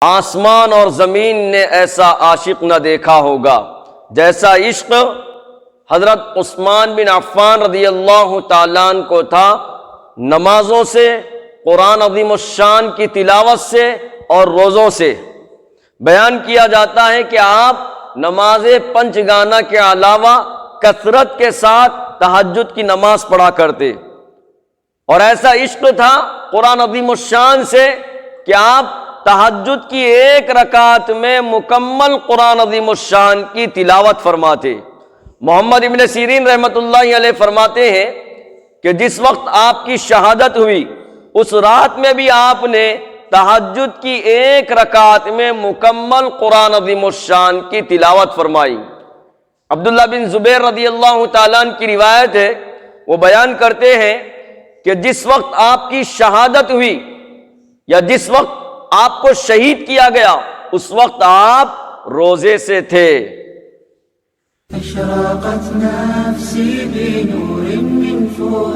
آسمان اور زمین نے ایسا عاشق نہ دیکھا ہوگا جیسا عشق حضرت عثمان بن عفان رضی اللہ تعالیٰ عنہ کو تھا نمازوں سے، قرآن عظیم الشان کی تلاوت سے اور روزوں سے۔ بیان کیا جاتا ہے کہ آپ نماز پنج گانا کے علاوہ کثرت کے ساتھ تہجد کی نماز پڑھا کرتے، اور ایسا عشق تھا قرآن عظیم الشان سے کہ آپ تہجد کی ایک رکعت میں مکمل قرآن عظیم الشان کی تلاوت فرماتے۔ محمد ابن سیرین رحمۃ اللہ علیہ فرماتے ہیں کہ جس وقت آپ کی شہادت ہوئی اس رات میں بھی آپ نے تہجد کی ایک رکعت میں مکمل قرآن عظیم الشان کی تلاوت فرمائی۔ عبداللہ بن زبیر رضی اللہ تعالیٰ عنہ کی روایت ہے، وہ بیان کرتے ہیں کہ جس وقت آپ کی شہادت ہوئی یا جس وقت آپ کو شہید کیا گیا اس وقت آپ روزے سے تھے۔ اشرقت نفسی بنور من فوق